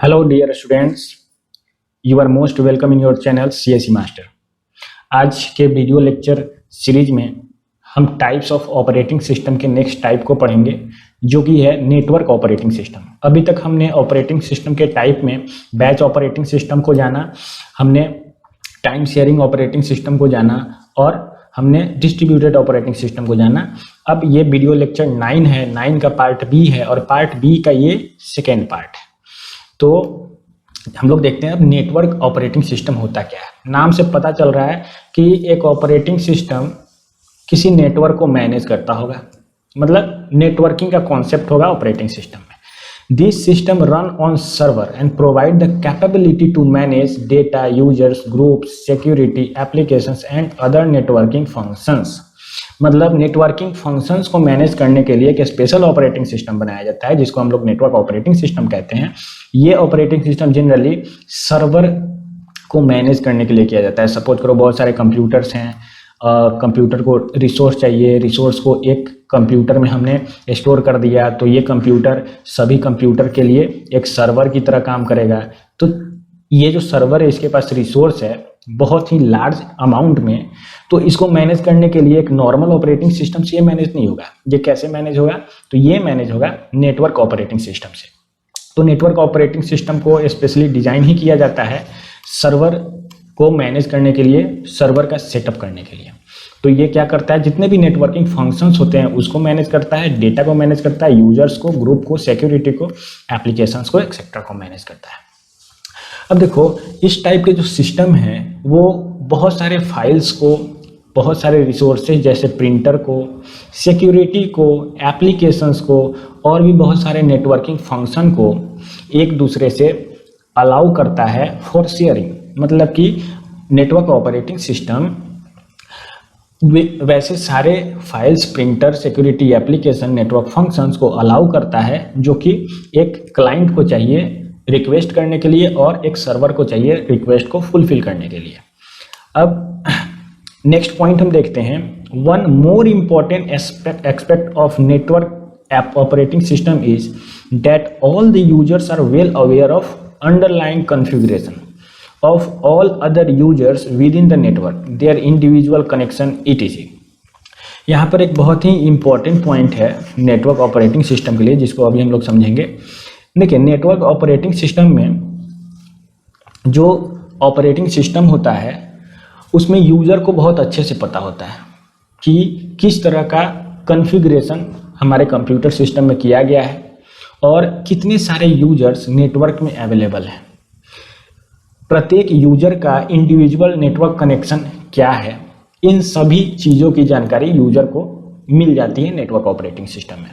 Hello dear students, you are most welcome in your channel CSE master. आज के video lecture series में हम types of operating system के next type को पढ़ेंगे, जो कि है नेटवर्क ऑपरेटिंग सिस्टम। अभी तक हमने ऑपरेटिंग सिस्टम के टाइप में बैच ऑपरेटिंग सिस्टम को जाना, हमने टाइम शेयरिंग ऑपरेटिंग सिस्टम को जाना और हमने डिस्ट्रीब्यूटेड ऑपरेटिंग सिस्टम को जाना। अब ये वीडियो लेक्चर 9 है, 9 का पार्ट बी है और पार्ट बी का ये सेकेंड पार्ट है। तो हम लोग देखते हैं अब नेटवर्क ऑपरेटिंग सिस्टम होता क्या है। नाम से पता चल रहा है कि एक ऑपरेटिंग सिस्टम किसी नेटवर्क को मैनेज करता होगा, मतलब नेटवर्किंग का कॉन्सेप्ट होगा ऑपरेटिंग सिस्टम में। This system run on server and provide the capability to manage data, users, groups, security, applications and other networking functions. मतलब नेटवर्किंग फंक्शंस को मैनेज करने के लिए एक स्पेशल ऑपरेटिंग सिस्टम बनाया जाता है, जिसको हम लोग नेटवर्क ऑपरेटिंग सिस्टम कहते हैं। ये ऑपरेटिंग सिस्टम जनरली सर्वर को मैनेज करने के लिए किया जाता है। सपोज करो बहुत सारे कंप्यूटर्स हैं, कंप्यूटर को रिसोर्स चाहिए, रिसोर्स को एक कंप्यूटर में हमने स्टोर कर दिया, तो ये कंप्यूटर सभी कंप्यूटर के लिए एक सर्वर की तरह काम करेगा। तो ये जो सर्वर है, इसके पास रिसोर्स है बहुत ही लार्ज अमाउंट में, तो इसको मैनेज करने के लिए एक नॉर्मल ऑपरेटिंग सिस्टम से ये मैनेज नहीं होगा। ये कैसे मैनेज होगा? तो ये मैनेज होगा नेटवर्क ऑपरेटिंग सिस्टम से। तो नेटवर्क ऑपरेटिंग सिस्टम को स्पेशली डिजाइन ही किया जाता है सर्वर को मैनेज करने के लिए, सर्वर का सेटअप करने के लिए। तो ये क्या करता है, जितने भी नेटवर्किंग फंक्शंस होते हैं उसको मैनेज करता है, डेटा को मैनेज करता है, यूजर्स को, ग्रुप को, सिक्योरिटी को, एप्लीकेशंस को, एक्सेट्रा को मैनेज करता है। अब देखो, इस टाइप के जो सिस्टम है वो बहुत सारे फाइल्स को, बहुत सारे रिसोर्सेज जैसे प्रिंटर को, सिक्योरिटी को, एप्लीकेशंस को और भी बहुत सारे नेटवर्किंग फंक्शन को एक दूसरे से अलाउ करता है फॉर शेयरिंग। मतलब कि नेटवर्क ऑपरेटिंग सिस्टम वैसे सारे files, printer, security, application, network functions को अलाउ करता है, जो कि एक क्लाइंट को चाहिए रिक्वेस्ट करने के लिए और एक सर्वर को चाहिए रिक्वेस्ट को फुलफिल करने के लिए। अब नेक्स्ट पॉइंट हम देखते हैं, one more important aspect of network app operating system is that all the users are well aware of underlying configuration of all other users within the network, their individual connection etc। यहाँ पर एक बहुत ही important point है network operating system के लिए, जिसको अभी हम लोग समझेंगे। देखिए, नेटवर्क ऑपरेटिंग सिस्टम में जो ऑपरेटिंग सिस्टम होता है उसमें यूज़र को बहुत अच्छे से पता होता है कि किस तरह का कॉन्फ़िगरेशन हमारे कंप्यूटर सिस्टम में किया गया है और कितने सारे यूजर्स नेटवर्क में अवेलेबल हैं। प्रत्येक यूजर का इंडिविजुअल नेटवर्क कनेक्शन क्या है, इन सभी चीज़ों की जानकारी यूजर को मिल जाती है नेटवर्क ऑपरेटिंग सिस्टम में।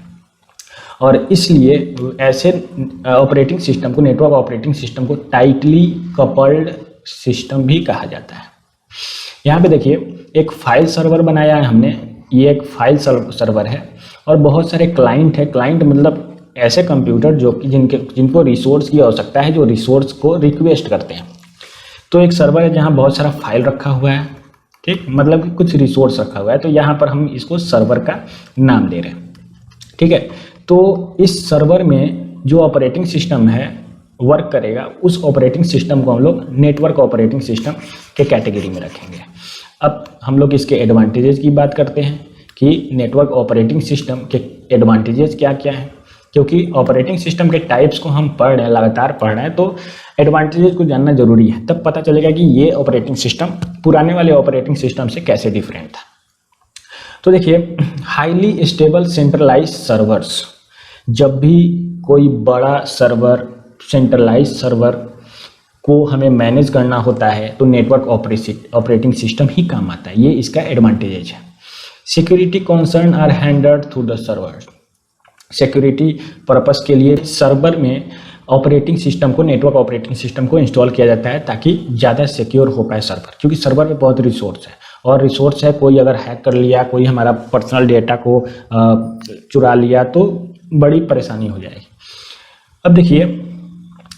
और इसलिए ऐसे ऑपरेटिंग सिस्टम को, नेटवर्क ऑपरेटिंग सिस्टम को टाइटली कपल्ड सिस्टम भी कहा जाता है। यहाँ पे देखिए, एक फाइल सर्वर बनाया है हमने। ये एक फाइल सर्वर है और बहुत सारे क्लाइंट है। क्लाइंट मतलब ऐसे कंप्यूटर जो कि जिनको रिसोर्स की आवश्यकता है, जो रिसोर्स को रिक्वेस्ट करते हैं। तो एक सर्वर है जहाँ बहुत सारा फाइल रखा हुआ है, ठीक, मतलब कुछ रिसोर्स रखा हुआ है। तो यहाँ पर हम इसको सर्वर का नाम दे रहे हैं, ठीक है। तो इस सर्वर में जो ऑपरेटिंग सिस्टम है वर्क करेगा, उस ऑपरेटिंग सिस्टम को हम लोग नेटवर्क ऑपरेटिंग सिस्टम के कैटेगरी में रखेंगे। अब हम लोग इसके एडवांटेजेस की बात करते हैं कि नेटवर्क ऑपरेटिंग सिस्टम के एडवांटेजेस क्या क्या हैं, क्योंकि ऑपरेटिंग सिस्टम के टाइप्स को हम पढ़ रहे हैं, लगातार पढ़ रहे हैं, तो एडवांटेजेस को जानना जरूरी है। तब पता चलेगा कि ये ऑपरेटिंग सिस्टम पुराने वाले ऑपरेटिंग सिस्टम से कैसे डिफरेंट था। तो देखिए, हाईली स्टेबल सेंट्रलाइज सर्वर्स। जब भी कोई बड़ा सर्वर, सेंट्रलाइज सर्वर को हमें मैनेज करना होता है तो नेटवर्क ऑपरेटिंग सिस्टम ही काम आता है। ये इसका एडवांटेज है। Security concern are handled through the server. Security purpose के लिए सर्वर में ऑपरेटिंग सिस्टम को, नेटवर्क ऑपरेटिंग सिस्टम को इंस्टॉल किया जाता है ताकि ज़्यादा सिक्योर हो पाए सर्वर, क्योंकि सर्वर में बहुत रिसोर्स है और रिसोर्स है, कोई अगर हैक कर लिया, कोई हमारा पर्सनल डेटा को चुरा लिया तो बड़ी परेशानी हो जाएगी। अब देखिए,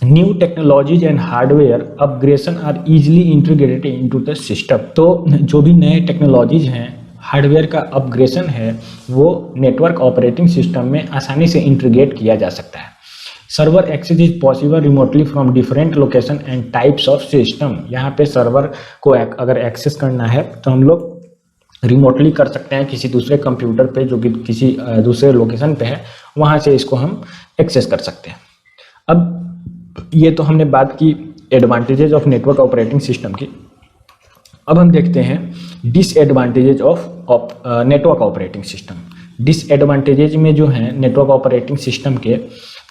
new technologies and hardware upgradation are easily integrated into the system. तो जो भी नए टेक्नोलॉजीज हैं, हार्डवेयर का अपग्रेडेशन है, वो नेटवर्क ऑपरेटिंग सिस्टम में आसानी से इंटीग्रेट किया जा सकता है। Server access is possible remotely from different location and types of system. यहाँ पे सर्वर को अगर एक्सेस करना है तो हम लोग रिमोटली कर सकते हैं किसी दूसरे कंप्यूटर पे जो कि किसी दूसरे लोकेशन पे है, वहाँ से इसको हम एक्सेस कर सकते हैं। अब ये तो हमने बात की advantages of network operating system की। अब हम देखते हैं disadvantages of network operating system. Disadvantages में जो है नेटवर्क ऑपरेटिंग सिस्टम के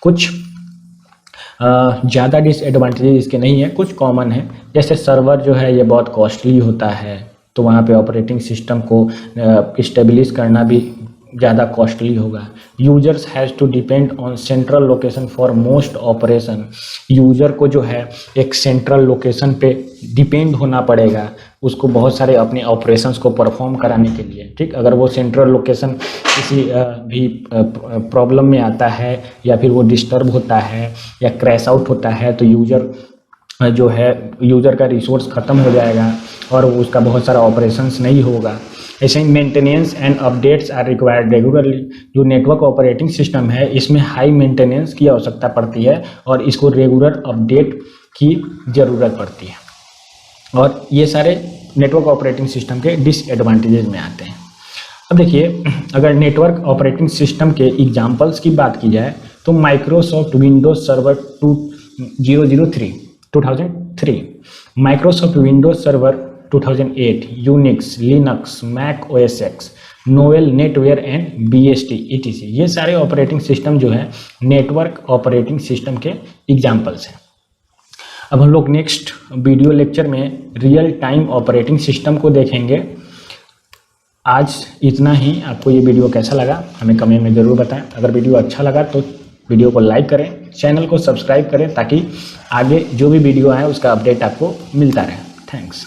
कुछ ज़्यादा डिसएडवांटेजेज इसके नहीं है, कुछ कॉमन है। जैसे सर्वर जो है ये बहुत कॉस्टली होता है, तो वहाँ पे ऑपरेटिंग सिस्टम को इस्टेब्लिश करना भी ज़्यादा कॉस्टली होगा। Users has to depend on central location for most operation. User को जो है एक सेंट्रल लोकेशन पे डिपेंड होना पड़ेगा उसको बहुत सारे अपने ऑपरेशंस को परफॉर्म कराने के लिए, ठीक। अगर वो सेंट्रल लोकेशन किसी भी प्रॉब्लम में आता है या फिर वो डिस्टर्ब होता है या क्रैश आउट होता है तो यूज़र का रिसोर्स ख़त्म हो जाएगा और उसका बहुत सारा ऑपरेशंस नहीं होगा। ऐसे ही maintenance and updates are required regularly. जो नेटवर्क ऑपरेटिंग सिस्टम है इसमें हाई मेंटेनेंस की आवश्यकता पड़ती है और इसको रेगुलर अपडेट की ज़रूरत पड़ती है, और ये सारे नेटवर्क ऑपरेटिंग सिस्टम के डिसएडवांटेजेज में आते हैं। अब देखिए, अगर नेटवर्क ऑपरेटिंग सिस्टम के एग्जांपल्स की बात की जाए तो Microsoft Windows server 2003, Microsoft Windows server 2008, Unix, Linux, Mac OS X, Novell, NetWare and BST etc। ये सारे ऑपरेटिंग सिस्टम जो है नेटवर्क ऑपरेटिंग सिस्टम के एग्जांपल्स हैं। अब हम लोग नेक्स्ट वीडियो लेक्चर में रियल टाइम ऑपरेटिंग सिस्टम को देखेंगे। आज इतना ही। आपको ये वीडियो कैसा लगा हमें कमेंट में ज़रूर बताएं। अगर वीडियो अच्छा लगा तो वीडियो को लाइक करें, चैनल को सब्सक्राइब करें ताकि आगे जो भी वीडियो आए उसका अपडेट आपको मिलता रहे। थैंक्स।